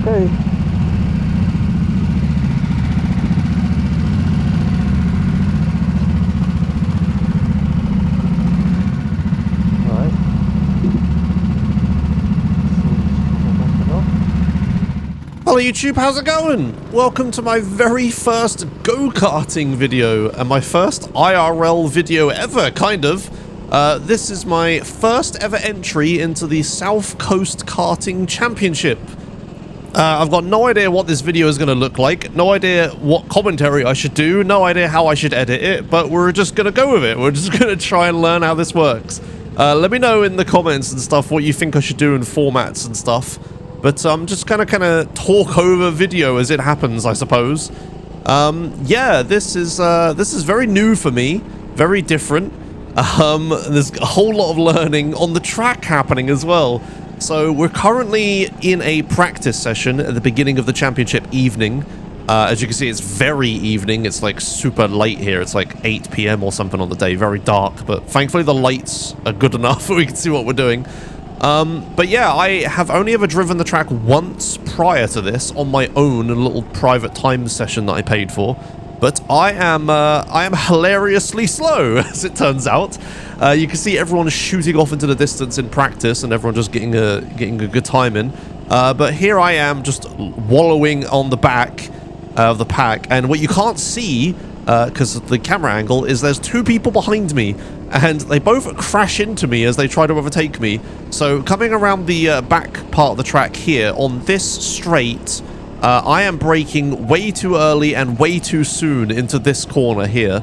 Okay. Alright. Hello YouTube, how's it going? Welcome to my very first go-karting video and my first IRL video ever, kind of. This is my first ever entry into the South Coast Karting Championship. I've got no idea what this video is going to look like, no idea what commentary I should do, no idea how I should edit it, but we're just going to go with it. We're just going to try and learn how this works. Let me know in the comments and stuff what you think I should do in formats and stuff. But I'm just gonna kind of talk over video as it happens, I suppose. Yeah, this is very new for me, very different. There's a whole lot of learning on the track happening as well. So we're currently in a practice session at the beginning of the championship evening. As you can see, it's very evening. It's like super late here. It's like 8 PM or something on the day, very dark. But thankfully the lights are good enough so we can see what we're doing. But yeah, I have only ever driven the track once prior to this on my own, a little private time session that I paid for. But I am hilariously slow, as it turns out. You can see everyone shooting off into the distance in practice, and everyone just getting a good time in. But here I am, just wallowing on the back of the pack, and what you can't see, because of the camera angle, is there's two people behind me. And they both crash into me as they try to overtake me. So coming around the back part of the track here, on this straight, I am braking way too early and way too soon into this corner here,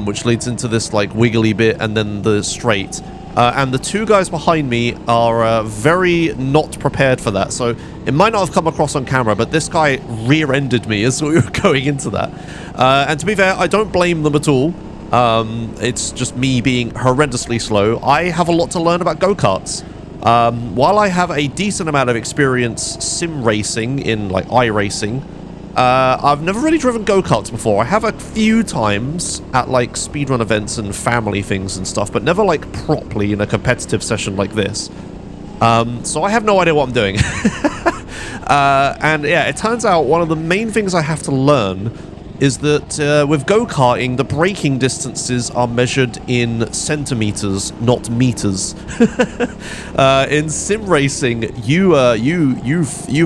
which leads into this like wiggly bit and then the straight. And the two guys behind me are very not prepared for that. So it might not have come across on camera, but this guy rear-ended me as we were going into that. And to be fair, I don't blame them at all. It's just me being horrendously slow. I have a lot to learn about go-karts. While I have a decent amount of experience sim racing in like iRacing, I've never really driven go-karts before. I have a few times at like speedrun events and family things and stuff, but never like properly in a competitive session like this. So I have no idea what I'm doing. And yeah, it turns out one of the main things I have to learn is that with go-karting, the braking distances are measured in centimeters, not meters. In sim racing, you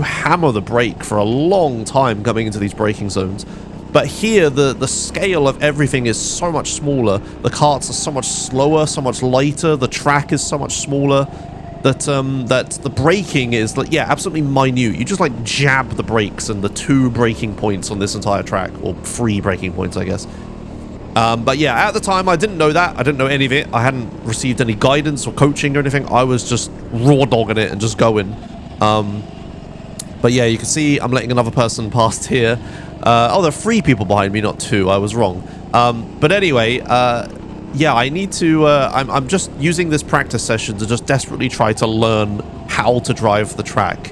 hammer the brake for a long time coming into these braking zones. But here, the scale of everything is so much smaller. The karts are so much slower, so much lighter. The track is so much smaller. That the braking is, like, yeah, absolutely minute. You just, like, jab the brakes and the 2 braking points on this entire track. Or 3 braking points, I guess. But yeah, at the time, I didn't know that. I didn't know any of it. I hadn't received any guidance or coaching or anything. I was just raw dogging it and just going. But yeah, you can see I'm letting another person past here. Oh, there are 3 people behind me, not 2. I was wrong. But anyway, yeah, I need to, I'm just using this practice session to just desperately try to learn how to drive the track.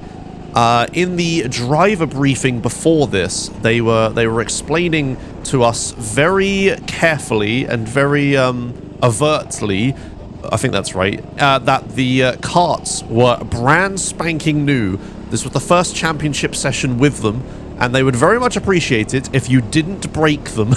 In the driver briefing before this, they were explaining to us very carefully and very overtly, I think that's right, that the karts were brand spanking new. This was the first championship session with them, and they would very much appreciate it if you didn't break them.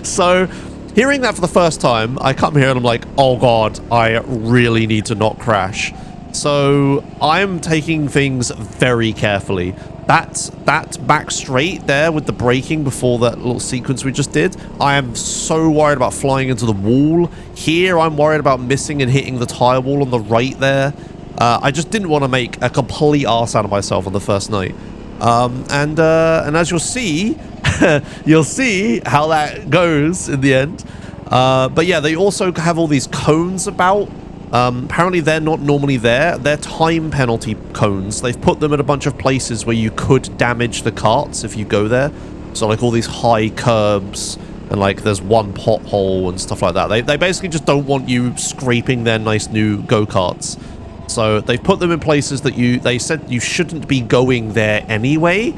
So hearing that for the first time, I come here and I'm like, oh god, I really need to not crash. So I'm taking things very carefully. That back straight there with the braking before that little sequence we just did, I am so worried about flying into the wall. Here I'm worried about missing and hitting the tire wall on the right there. I just didn't want to make a complete arse out of myself on the first night. And as you'll see, you'll see how that goes in the end. But yeah, they also have all these cones about. Apparently they're not normally there. They're time penalty cones. They've put them at a bunch of places where you could damage the karts if you go there. So like all these high curbs, and like there's one pothole and stuff like that. They basically just don't want you scraping their nice new go-karts. So they've put them in places that they said you shouldn't be going there anyway.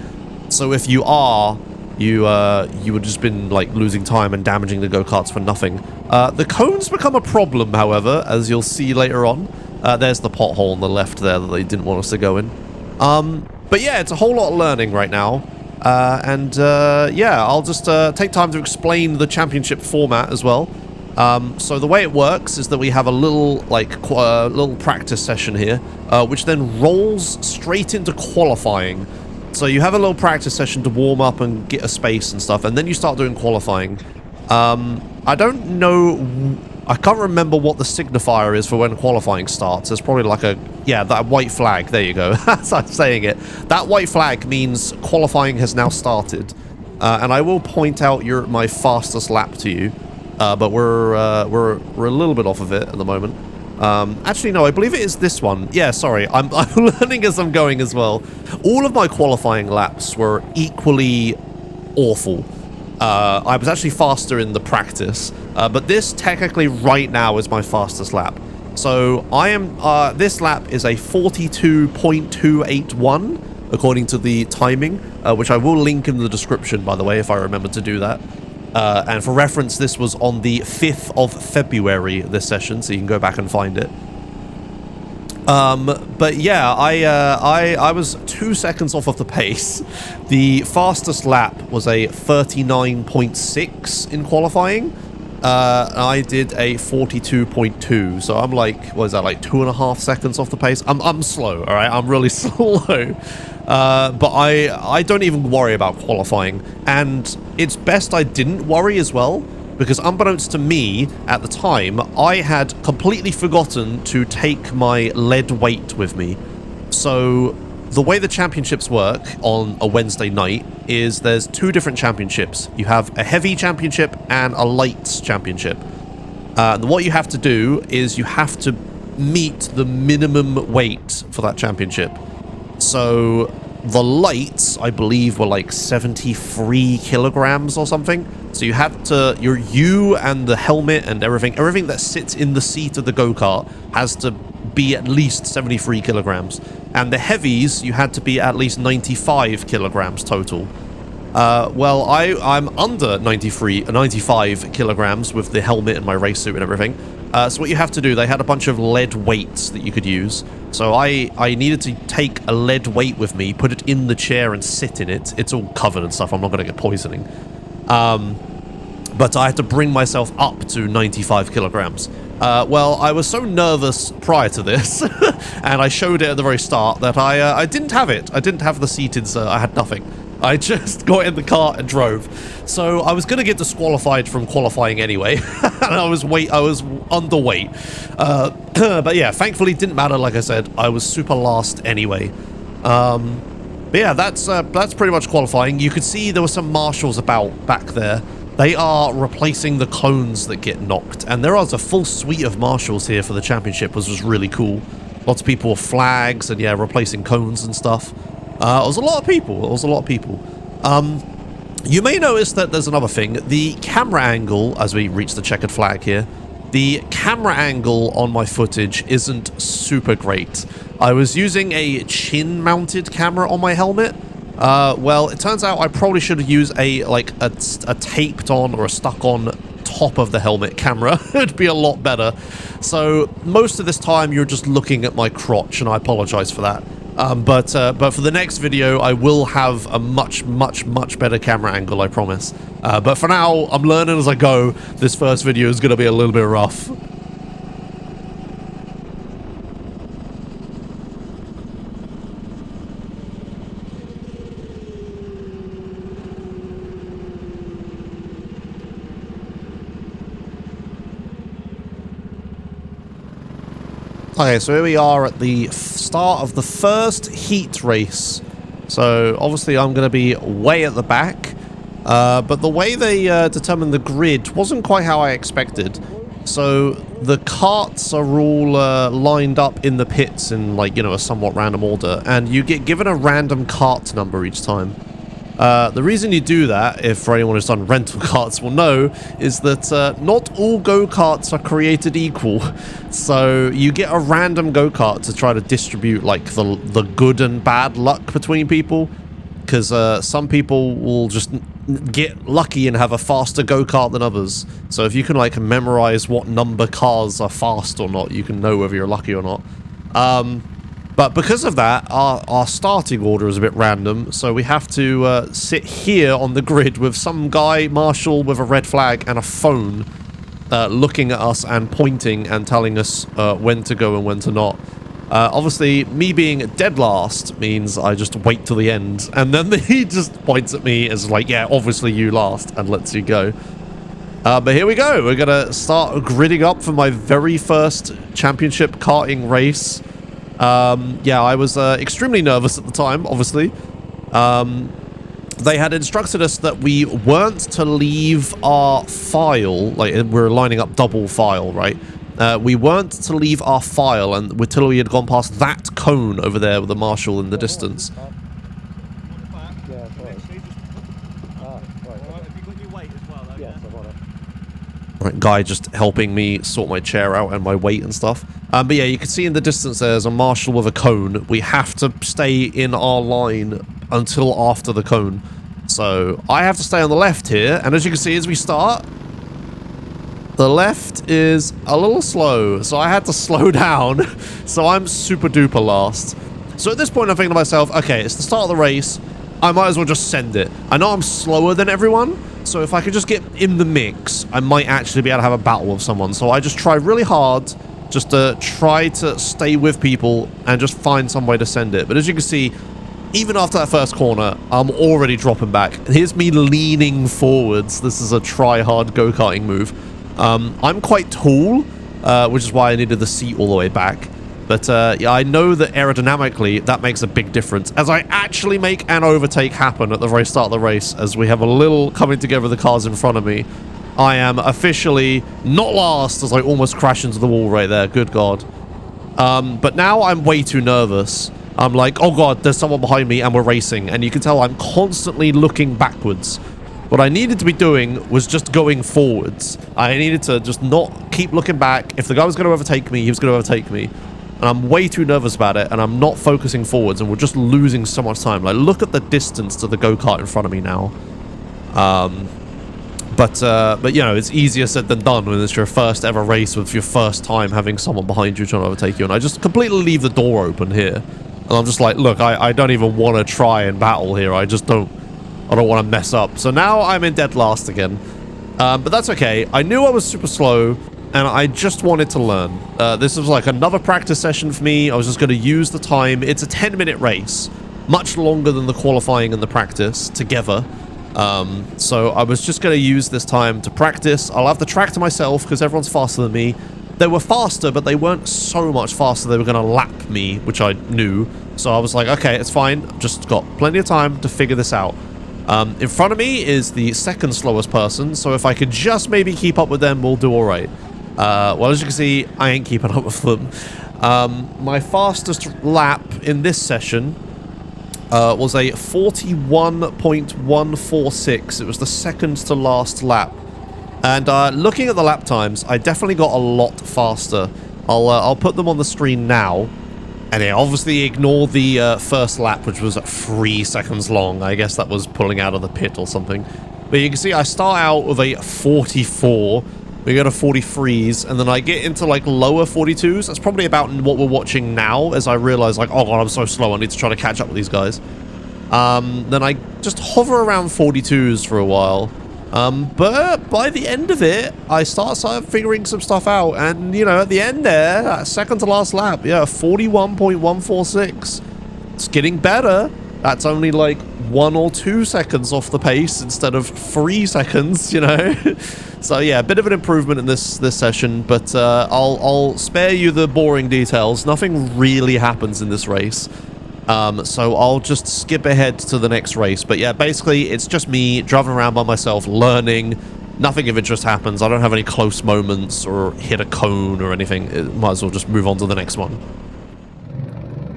So if you are, you would just been like losing time and damaging the go-karts for nothing. The cones become a problem, however, as you'll see later on. There's the pothole on the left there that they didn't want us to go in. But yeah, it's a whole lot of learning right now. Yeah, I'll just take time to explain the championship format as well. So the way it works is that we have a little, little practice session here, which then rolls straight into qualifying. So you have a little practice session to warm up and get a space and stuff, and then you start doing qualifying. I don't know... I can't remember what the signifier is for when qualifying starts. There's probably like a... Yeah, that white flag. There you go. That's how I'm saying it. That white flag means qualifying has now started. And I will point out my fastest lap to you. But we're a little bit off of it at the moment. Actually, no, I believe it is this one. Yeah, sorry. I'm learning as I'm going as well. All of my qualifying laps were equally awful. I was actually faster in the practice, but this technically right now is my fastest lap. So I am, this lap is a 42.281 according to the timing, which I will link in the description, by the way, if I remember to do that. And for reference, this was on the 5th of February, this session, so you can go back and find it. But yeah, I was 2 seconds off of the pace. The fastest lap was a 39.6 in qualifying. I did a 42.2, so I'm like, what is that, like 2.5 seconds off the pace? I'm slow, all right? I'm really slow. But I don't even worry about qualifying, and it's best I didn't worry as well, because unbeknownst to me at the time, I had completely forgotten to take my lead weight with me. So the way the championships work on a Wednesday night is there's 2 different championships. You have a heavy championship and a lights championship. And what you have to do is you have to meet the minimum weight for that championship. So the lights, I believe, were like 73 kilograms or something. So you have to, you and the helmet and everything that sits in the seat of the go-kart has to be at least 73 kilograms. And the heavies, you had to be at least 95 kilograms total. Well, I'm under 95 kilograms with the helmet and my race suit and everything. So what you have to do, they had a bunch of lead weights that you could use. So I needed to take a lead weight with me, put it in the chair and sit in it. It's all covered and stuff. I'm not going to get poisoning. But I had to bring myself up to 95 kilograms. Well, I was so nervous prior to this, and I showed it at the very start, that I didn't have it. I didn't have the seat insert. I had nothing. I just got in the car and drove. So I was going to get disqualified from qualifying anyway, and I was underweight. But yeah, thankfully it didn't matter. Like I said, I was super last anyway. But yeah, that's pretty much qualifying. You could see there were some marshals about back there. They are replacing the clones that get knocked, and there was a full suite of marshals here for the championship, which was really cool. Lots of people with flags and yeah, replacing cones and stuff. It was a lot of people. You may notice that there's another thing. The camera angle, as we reach the checkered flag here, the camera angle on my footage isn't super great. I was using a chin-mounted camera on my helmet. Well, it turns out I probably should have used a taped on or a stuck on top of the helmet camera. It'd be a lot better. So most of this time you're just looking at my crotch, and I apologize for that. But for the next video, I will have a much better camera angle, I promise. But for now, I'm learning as I go. This first video is going to be a little bit rough. Okay, so here we are at the start of the first heat race. So obviously I'm going to be way at the back, but the way they determined the grid wasn't quite how I expected. So the carts are all lined up in the pits in, like, you know, a somewhat random order, and you get given a random cart number each time. The reason you do that, if for anyone who's done rental carts will know, is that not all go-karts are created equal. So you get a random go-kart to try to distribute, like, the good and bad luck between people. Because some people will just get lucky and have a faster go-kart than others. So if you can, like, memorize what number cars are fast or not, you can know whether you're lucky or not. But because of that, our starting order is a bit random, so we have to sit here on the grid with some guy, Marshall, with a red flag and a phone, looking at us and pointing and telling us when to go and when to not. Obviously, me being dead last means I just wait till the end, and then he just points at me as like, yeah, obviously you last, and lets you go. But here we go. We're going to start gridding up for my very first championship karting race. Yeah, I was extremely nervous at the time, obviously. They had instructed us that we weren't to leave our file, like we're lining up double file, right? We weren't to leave our file until we had gone past that cone over there with the marshal in the distance. Right, guy just helping me sort my chair out and my weight and stuff. But yeah, you can see in the distance there's a marshal with a cone. We have to stay in our line until after the cone. So I have to stay on the left here, and as you can see as we start, the left is a little slow, so I had to slow down. So I'm super duper last. So at this point I'm thinking to myself, okay, it's the start of the race, I might as well just send it. I know I'm slower than everyone, so if I could just get in the mix, I might actually be able to have a battle with someone. So I just try really hard just to try to stay with people and just find some way to send it. But as you can see, even after that first corner, I'm already dropping back. Here's me leaning forwards. This is a try-hard go-karting move. I'm quite tall, which is why I needed the seat all the way back. But yeah, I know that aerodynamically, that makes a big difference. As I actually make an overtake happen at the very start of the race, as we have a little coming together of the cars in front of me, I am officially not last as I almost crash into the wall right there. Good God. But now I'm way too nervous. I'm like, oh God, there's someone behind me and we're racing. And you can tell I'm constantly looking backwards. What I needed to be doing was just going forwards. I needed to just not keep looking back. If the guy was going to overtake me, he was going to overtake me. And I'm way too nervous about it, and I'm not focusing forwards, and we're just losing so much time. Like, look at the distance to the go-kart in front of me now. But you know, it's easier said than done when it's your first ever race with your first time having someone behind you trying to overtake you. And I just completely leave the door open here. And I'm just like, look, I don't even want to try and battle here. I don't want to mess up. So now I'm in dead last again. But that's okay. I knew I was super slow, and I just wanted to learn. This was like another practice session for me. I was just going to use the time. It's a 10-minute race, much longer than the qualifying and the practice together. So I was just going to use this time to practice. I'll have the track to myself because everyone's faster than me. They were faster, but they weren't so much faster. They were going to lap me, which I knew. So I was like, okay, it's fine. I've just got plenty of time to figure this out. In front of me is the second slowest person. So if I could just maybe keep up with them, we'll do all right. Well, as you can see, I ain't keeping up with them. My fastest lap in this session was a 41.146. It was the second to last lap. And looking at the lap times, I definitely got a lot faster. I'll put them on the screen now. And yeah, obviously ignore the first lap, which was 3 seconds long. I guess that was pulling out of the pit or something. But you can see I start out with a 44. We go to 43s, and then I get into like lower 42s. That's probably about what we're watching now, as I realize like, oh God, I'm so slow. I need to try to catch up with these guys. Then I just hover around 42s for a while. But by the end of it, I start figuring some stuff out. And, you know, at the end there, that second to last lap, yeah, 41.146. It's getting better. That's only like 1 or 2 seconds off the pace instead of 3 seconds, you know. So yeah, a bit of an improvement in this session, but I'll spare you the boring details. Nothing really happens in this race. So I'll just skip ahead to the next race. But yeah, basically it's just me driving around by myself, learning. Nothing of interest happens. I don't have any close moments or hit a cone or anything. Might as well just move on to the next one.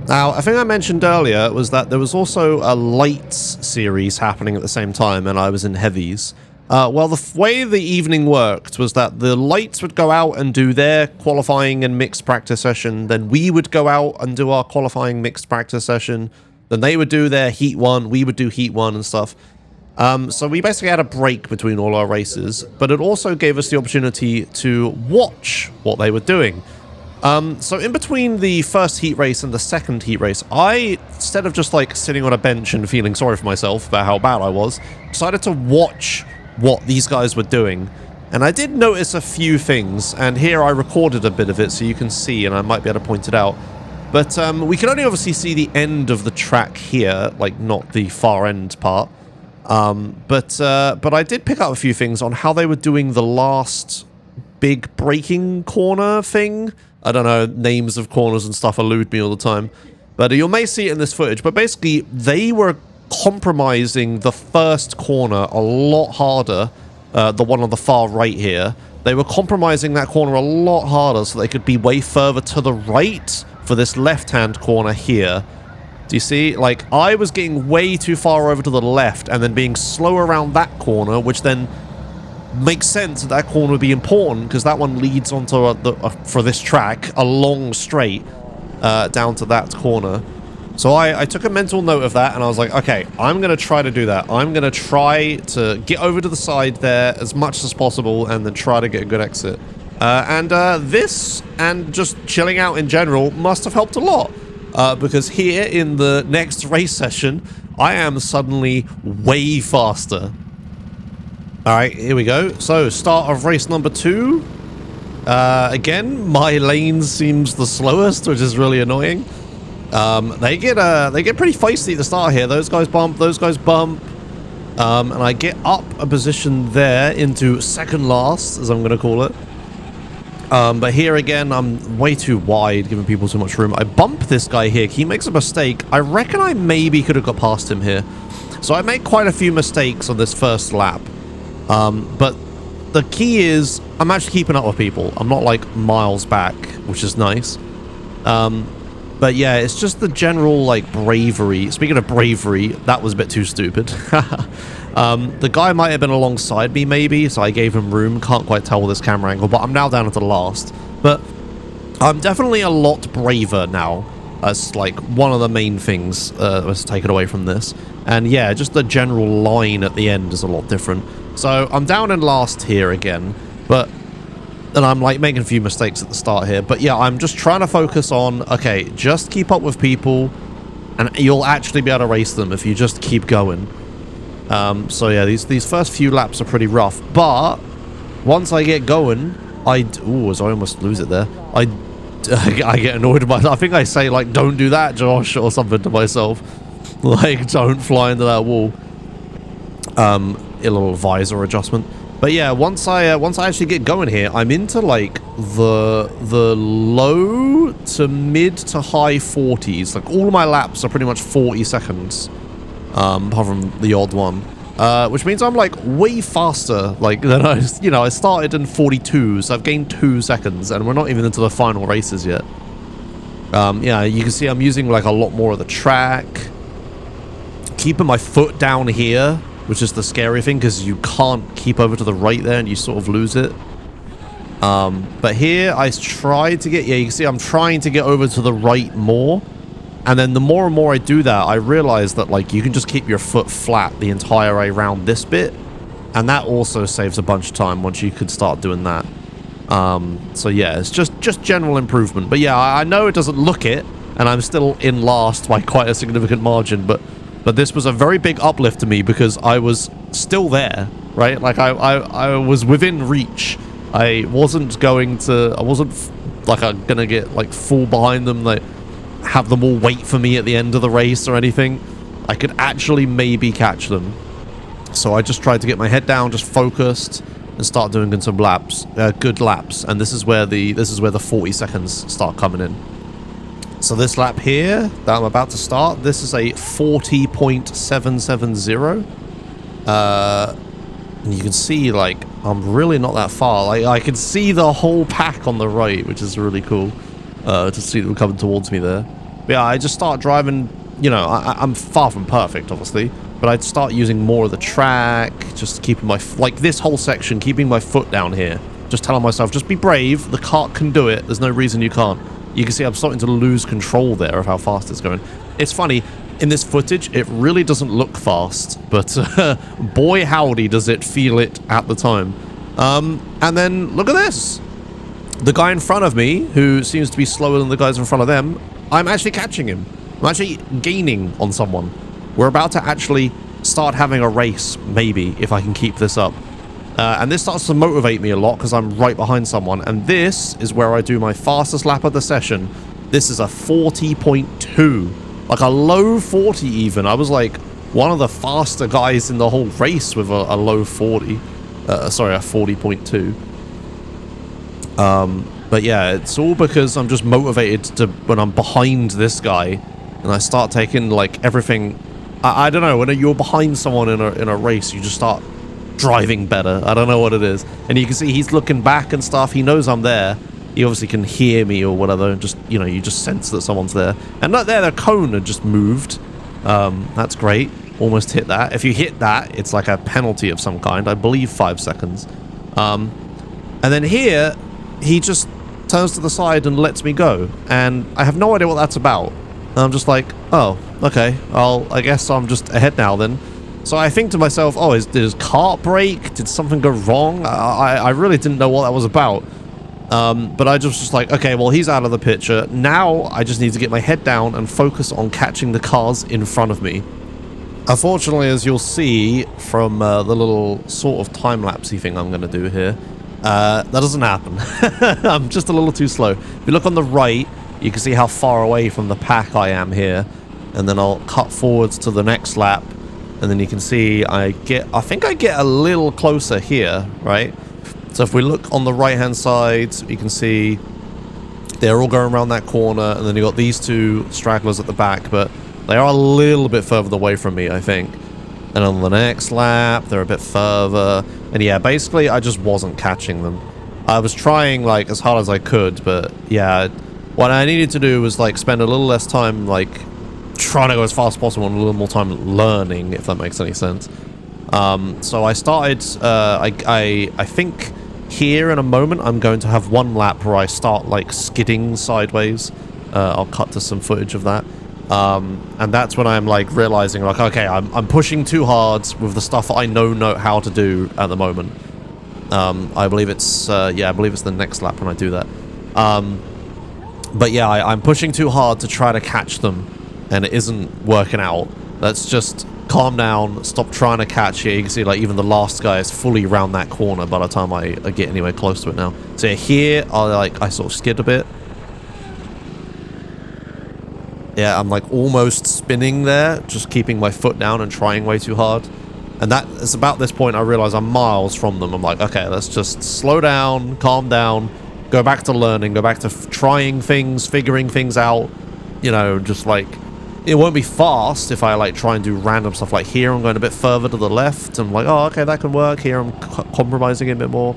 Now, I think I mentioned earlier was that there was also a lights series happening at the same time, and I was in heavies. Well, the way the evening worked was that the lights would go out and do their qualifying and mixed practice session, then we would go out and do our qualifying mixed practice session, then they would do their heat 1, we would do heat 1 and stuff. So we basically had a break between all our races, but it also gave us the opportunity to watch what they were doing. So in between the first heat race and the second heat race, I, instead of just like sitting on a bench and feeling sorry for myself about how bad I was, decided to watch what these guys were doing. And I did notice a few things, and here I recorded a bit of it so you can see, and I might be able to point it out. But we can only obviously see the end of the track here, like not the far end part. But I did pick up a few things on how they were doing the last big braking corner thing. I don't know, names of corners and stuff elude me all the time. But you may see it in this footage. But basically, they were compromising the first corner a lot harder, the one on the far right here. They were compromising that corner a lot harder so they could be way further to the right for this left-hand corner here. Do you see? Like, I was getting way too far over to the left and then being slow around that corner, which then makes sense that corner would be important because that one leads onto for this track a long straight down to that corner. So I took a mental note of that and I was like, okay, I'm going to try to do that. I'm going to try to get over to the side there as much as possible and then try to get a good exit. This and just chilling out in general must have helped a lot because here in the next race session, I am suddenly way faster. Alright, here we go. So, start of race number 2. Again, my lane seems the slowest, which is really annoying. They get pretty feisty at the start here. Those guys bump, and I get up a position there into second last, as I'm going to call it. But here again, I'm way too wide, giving people too much room. I bump this guy here. He makes a mistake. I reckon I maybe could have got past him here. So I made quite a few mistakes on this first lap. But the key is I'm actually keeping up with people. I'm not like miles back, which is nice. But yeah, it's just the general like bravery. Speaking of bravery, that was a bit too stupid. The guy might have been alongside me maybe, so I gave him room. Can't quite tell with this camera angle, but I'm now down at the last. But I'm definitely a lot braver now. That's like one of the main things was taken away from this. And yeah, just the general line at the end is a lot different. So I'm down in last here again, and I'm like making a few mistakes at the start here. But yeah, I'm just trying to focus on, okay, just keep up with people and you'll actually be able to race them if you just keep going. So yeah, these first few laps are pretty rough, but once I get going, ooh, as I almost lose it there, I get annoyed with myself. I think I say like, don't do that, Josh, or something to myself. Like, don't fly into that wall. A little visor adjustment. But yeah, once I actually get going here, I'm into like the low to mid to high 40s. Like all of my laps are pretty much 40 seconds, apart from the odd one, which means I'm like way faster. Like than I started in 42, so I've gained 2 seconds, and we're not even into the final races yet. Yeah, you can see I'm using like a lot more of the track, keeping my foot down here, which is the scary thing because you can't keep over to the right there and you sort of lose it. But here I tried to get, yeah, you can see I'm trying to get over to the right more. And then the more and more I do that, I realize that like you can just keep your foot flat the entire way around this bit. And that also saves a bunch of time once you could start doing that. So yeah, it's just general improvement. But yeah, I know it doesn't look it, and I'm still in last by quite a significant margin, but this was a very big uplift to me because I was still there, right? Like I was within reach. I wasn't going to get like full behind them, like have them all wait for me at the end of the race or anything. I could actually maybe catch them. So I just tried to get my head down, just focused, and start doing some laps, good laps. And this is where the 40 seconds start coming in. So this lap here that I'm about to start, this is a 40.770. And you can see, like, I'm really not that far. Like, I can see the whole pack on the right, which is really cool to see them coming towards me there. But yeah, I just start driving, you know, I'm far from perfect, obviously, but I'd start using more of the track, just keeping like this whole section, keeping my foot down here, just telling myself, just be brave, the cart can do it, there's no reason you can't. You can see I'm starting to lose control there of how fast it's going. It's funny, in this footage, it really doesn't look fast, but boy howdy does it feel it at the time. And then, look at this. the guy in front of me, who seems to be slower than the guys in front of them, I'm actually catching him. I'm actually gaining on someone. We're about to actually start having a race, maybe, if I can keep this up. And this starts to motivate me a lot because I'm right behind someone. And this is where I do my fastest lap of the session. This is a 40.2. Like a low 40 even. I was like one of the faster guys in the whole race with a low 40. Sorry, a 40.2. But yeah, it's all because I'm just motivated to when I'm behind this guy and I start taking like everything. I don't know, when you're behind someone in a race, you just start driving better. I don't know what it is. And you can see he's looking back and stuff. He knows I'm there. He obviously can hear me or whatever. And just, you know, you just sense that someone's there. And not there, the cone had just moved. That's great. Almost hit that. If you hit that, it's like a penalty of some kind. I believe 5 seconds. And then here, he just turns to the side and lets me go. And I have no idea what that's about. And I'm just like, oh, okay. I guess I'm just ahead now then. So I think to myself, oh, did his cart break? Did something go wrong? I really didn't know what that was about. But I just like, okay, well, he's out of the picture. Now I just need to get my head down and focus on catching the cars in front of me. Unfortunately, as you'll see from the little sort of time-lapsey thing I'm going to do here, that doesn't happen. I'm just a little too slow. If you look on the right, you can see how far away from the pack I am here. And then I'll cut forwards to the next lap. And then you can see I think I get a little closer here, right? So if we look on the right-hand side, you can see they're all going around that corner. And then you've got these two stragglers at the back. But they are a little bit further away from me, I think. And on the next lap, they're a bit further. And yeah, basically, I just wasn't catching them. I was trying, like, as hard as I could. But yeah, what I needed to do was, like, spend a little less time, like, trying to go as fast as possible and a little more time learning, if that makes any sense. So I started, I think here in a moment I'm going to have one lap where I start like skidding sideways. I'll cut to some footage of that. And that's when I'm like realizing like, okay, I'm pushing too hard with the stuff I know how to do at the moment. I believe it's, yeah, I believe it's the next lap when I do that. But yeah, I'm pushing too hard to try to catch them. And it isn't working out. Let's just calm down, stop trying to catch it. You can see like even the last guy is fully around that corner by the time I get anywhere close to it now. So here I sort of skid a bit. Yeah, I'm like almost spinning there, just keeping my foot down and trying way too hard. And that is about this point I realize I'm miles from them. I'm like, okay, let's just slow down, calm down, go back to learning, go back to trying things, figuring things out, you know, just like it won't be fast if I like try and do random stuff. Like here I'm going a bit further to the left. I'm like, oh, okay, that can work. Here I'm compromising a bit more.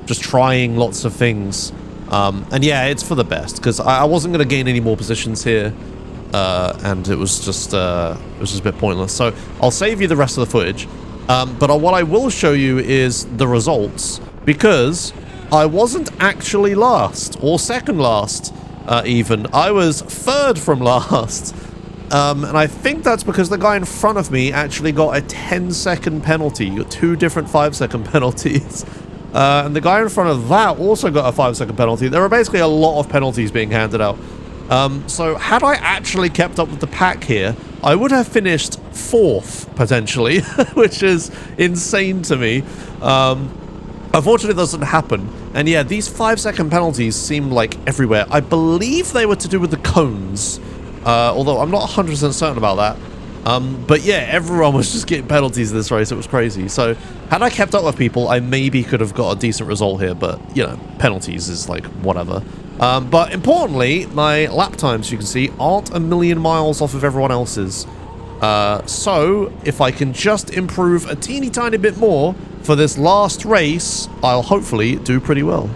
Just trying lots of things. And yeah, it's for the best because I wasn't going to gain any more positions here. And it was just a bit pointless. So I'll save you the rest of the footage. But what I will show you is the results because I wasn't actually last or second last even. I was third from last. And I think that's because the guy in front of me actually got a 10-second penalty. You got 2 different 5-second penalties. And the guy in front of that also got a 5-second penalty. There are basically a lot of penalties being handed out. So had I actually kept up with the pack here, I would have finished 4th, potentially, which is insane to me. Unfortunately, it doesn't happen. And yeah, these 5-second penalties seem like everywhere. I believe they were to do with the cones. Although I'm not 100% certain about that. But yeah, everyone was just getting penalties in this race. It was crazy. So had I kept up with people, I maybe could have got a decent result here. But, you know, penalties is like whatever. But importantly, my lap times, you can see, aren't a million miles off of everyone else's. So if I can just improve a teeny tiny bit more for this last race, I'll hopefully do pretty well.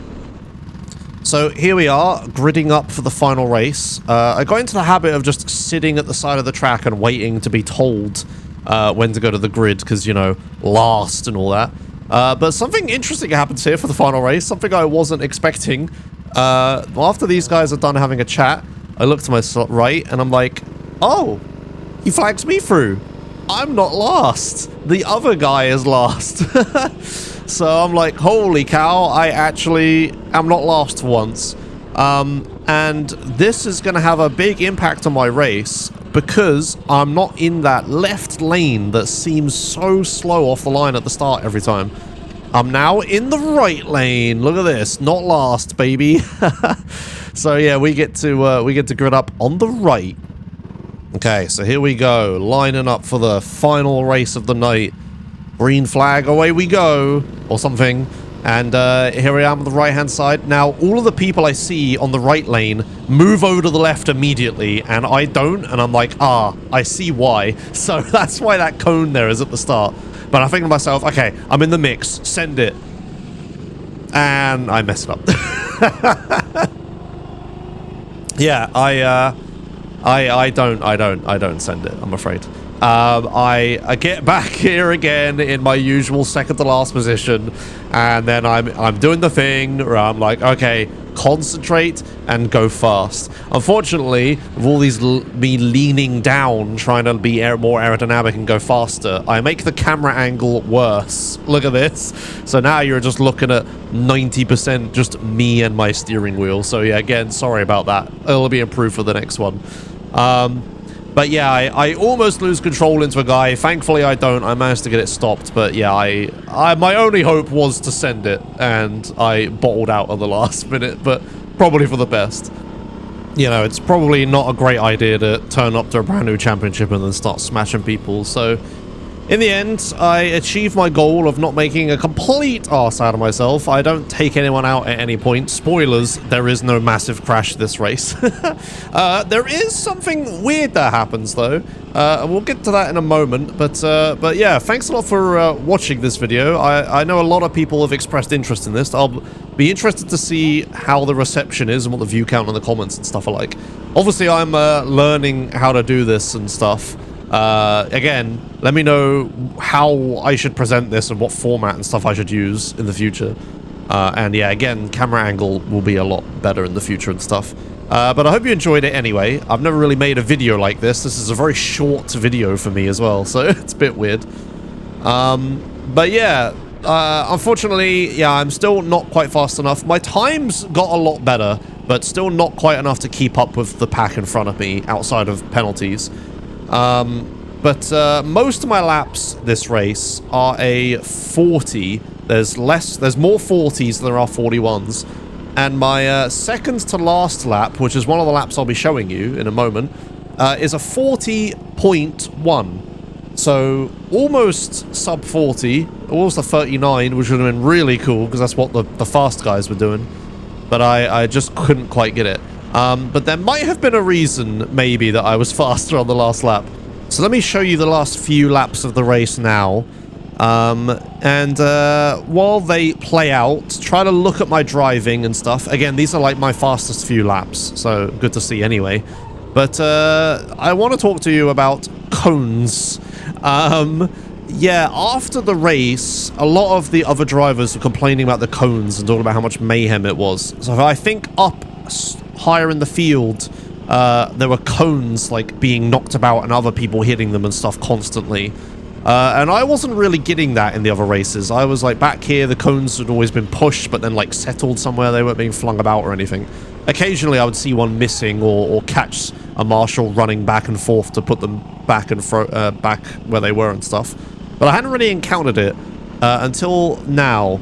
So here we are, gridding up for the final race. I got into the habit of just sitting at the side of the track and waiting to be told when to go to the grid, because, you know, last and all that. But something interesting happens here for the final race, something I wasn't expecting. After these guys are done having a chat, I look to my right and I'm like, oh, he flags me through. I'm not last. The other guy is last. So I'm like, holy cow, I actually am not last for once. And this is going to have a big impact on my race because I'm not in that left lane that seems so slow off the line at the start every time. I'm now in the right lane. Look at this, not last, baby. So yeah, we get to grid up on the right. Okay, so here we go, lining up for the final race of the night. Green flag, away we go, or something. And here I am on the right-hand side. Now, all of the people I see on the right lane move over to the left immediately, and I don't, and I'm like, I see why. So that's why that cone there is at the start. But I think to myself, okay, I'm in the mix, send it. And I messed up. Yeah, I don't send it, I'm afraid. I get back here again in my usual second to last position, and then I'm doing the thing where I'm like, okay, concentrate and go fast. Unfortunately, with all these me leaning down, trying to be more aerodynamic and go faster, I make the camera angle worse. Look at this. So now you're just looking at 90% just me and my steering wheel. So yeah, again, sorry about that. It'll be improved for the next one. But yeah, I almost lose control into a guy. Thankfully, I don't. I managed to get it stopped. But yeah, my only hope was to send it, and I bottled out at the last minute, but probably for the best. You know, it's probably not a great idea to turn up to a brand new championship and then start smashing people. So in the end, I achieved my goal of not making a complete arse out of myself. I don't take anyone out at any point. Spoilers, there is no massive crash this race. There is something weird that happens, though. And we'll get to that in a moment. But yeah, thanks a lot for watching this video. I know a lot of people have expressed interest in this. I'll be interested to see how the reception is and what the view count in the comments and stuff are like. Obviously, I'm learning how to do this and stuff. Again, let me know how I should present this and what format and stuff I should use in the future. And yeah, again, camera angle will be a lot better in the future and stuff. But I hope you enjoyed it anyway. I've never really made a video like this. This is a very short video for me as well, so it's a bit weird. But yeah, unfortunately, yeah, I'm still not quite fast enough. My times got a lot better, but still not quite enough to keep up with the pack in front of me outside of penalties. But most of my laps this race are a 40. There's more 40s than there are 41s. And my second to last lap, which is one of the laps I'll be showing you in a moment, is a 40.1. So almost sub 40, almost a 39, which would have been really cool because that's what the fast guys were doing. But I just couldn't quite get it. But there might have been a reason, maybe, that I was faster on the last lap. So let me show you the last few laps of the race now. While they play out, try to look at my driving and stuff. Again, these are like my fastest few laps, so good to see anyway. But I want to talk to you about cones. Yeah, after the race, a lot of the other drivers were complaining about the cones and talking about how much mayhem it was. So I think up higher in the field, there were cones like being knocked about and other people hitting them and stuff constantly. And I wasn't really getting that in the other races. I was like back here, the cones had always been pushed but then like settled somewhere. They weren't being flung about or anything. Occasionally I would see one missing or catch a marshal running back and forth to put them back and back where they were and stuff. But I hadn't really encountered it until now.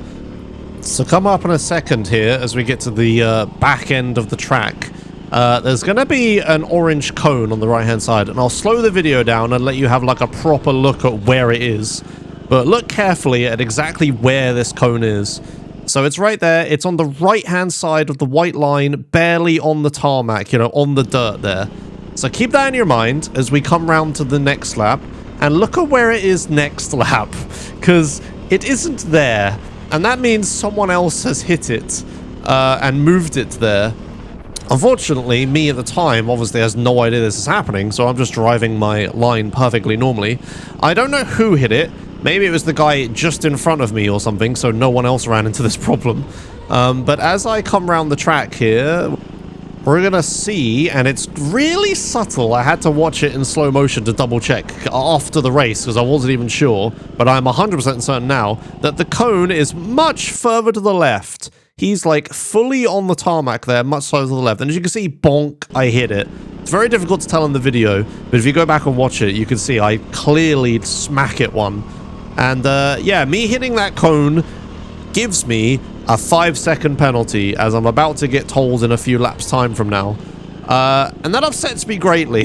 So come up in a second here as we get to the back end of the track. There's going to be an orange cone on the right hand side, and I'll slow the video down and let you have like a proper look at where it is. But look carefully at exactly where this cone is. So it's right there. It's on the right hand side of the white line, barely on the tarmac, you know, on the dirt there. So keep that in your mind as we come round to the next lap, and look at where it is next lap, because it isn't there, and that means someone else has hit it and moved it there. Unfortunately, me at the time obviously has no idea this is happening, so I'm just driving my line perfectly normally. I don't know who hit it. Maybe it was the guy just in front of me or something, so no one else ran into this problem. But as I come around the track here, we're gonna see, and it's really subtle. I had to watch it in slow motion to double check after the race because I wasn't even sure, but I'm 100% certain now that the cone is much further to the left. He's like fully on the tarmac there, much further to the left. And as you can see, bonk, I hit it. It's very difficult to tell in the video, but if you go back and watch it, you can see I clearly smack it one. And yeah, me hitting that cone gives me a 5-second penalty as I'm about to get told in a few laps time from now. And that upsets me greatly,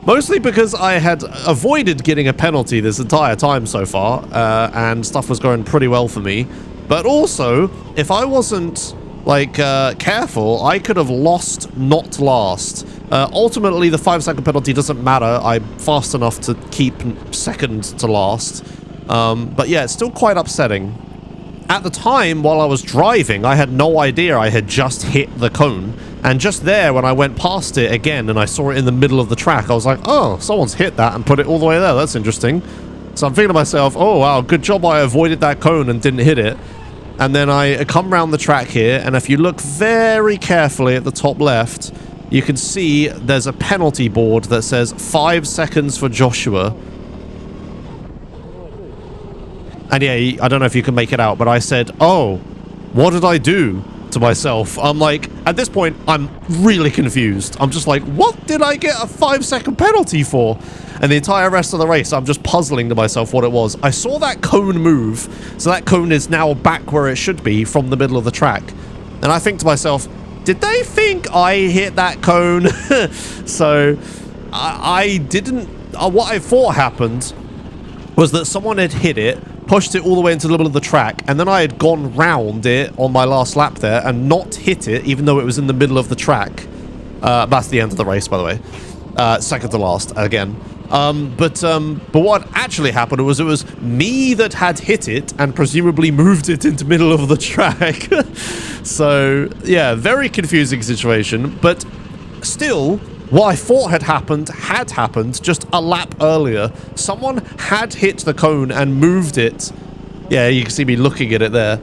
mostly because I had avoided getting a penalty this entire time so far, and stuff was going pretty well for me. But also, if I wasn't, like, careful, I could have lost, not last. Ultimately, the 5-second penalty doesn't matter. I'm fast enough to keep second to last. But yeah, it's still quite upsetting. At the time, while I was driving, I had no idea I had just hit the cone. And just there, when I went past it again and I saw it in the middle of the track, I was like, oh, someone's hit that and put it all the way there. That's interesting. So I'm thinking to myself, oh, wow, good job I avoided that cone and didn't hit it. And then I come around the track here, and if you look very carefully at the top left, you can see there's a penalty board that says 5 seconds for Joshua. And yeah, I don't know if you can make it out, but I said, oh, what did I do to myself? I'm like, at this point, I'm really confused. I'm just like, what did I get a 5-second penalty for? And the entire rest of the race, I'm just puzzling to myself what it was. I saw that cone move, so that cone is now back where it should be from the middle of the track. And I think to myself, did they think I hit that cone? So I didn't... what I thought happened was that someone had hit it, pushed it all the way into the middle of the track, and then I had gone round it on my last lap there and not hit it, even though it was in the middle of the track. That's the end of the race, by the way. Second to last, again. But what actually happened was it was me that had hit it and presumably moved it into the middle of the track. So, yeah, very confusing situation, but still, what I thought had happened just a lap earlier. Someone had hit the cone and moved it. Yeah, you can see me looking at it there.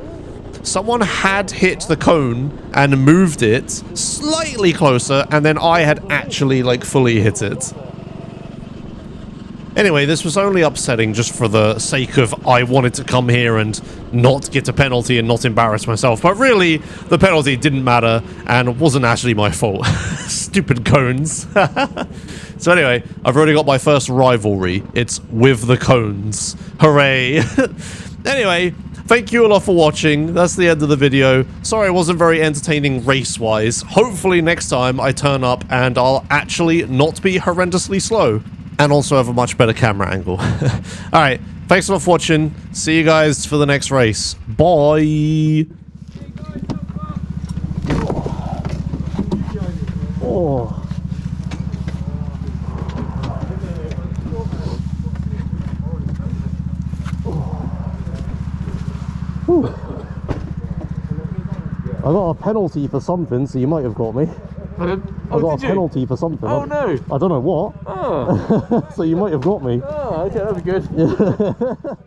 Someone had hit the cone and moved it slightly closer, and then I had actually, like, fully hit it. Anyway, this was only upsetting just for the sake of I wanted to come here and not get a penalty and not embarrass myself. But really, the penalty didn't matter and wasn't actually my fault. Stupid cones. So anyway, I've already got my first rivalry. It's with the cones. Hooray. Anyway, thank you all for watching. That's the end of the video. Sorry it wasn't very entertaining race-wise. Hopefully next time I turn up and I'll actually not be horrendously slow. And also have a much better camera angle. Alright, thanks a lot for watching. See you guys for the next race. Bye! Oh. I got a penalty for something, so you might have got me. Pardon? I got a penalty for something. Oh no! I don't know what. Oh. So you might have got me. Oh, okay, that'd be good.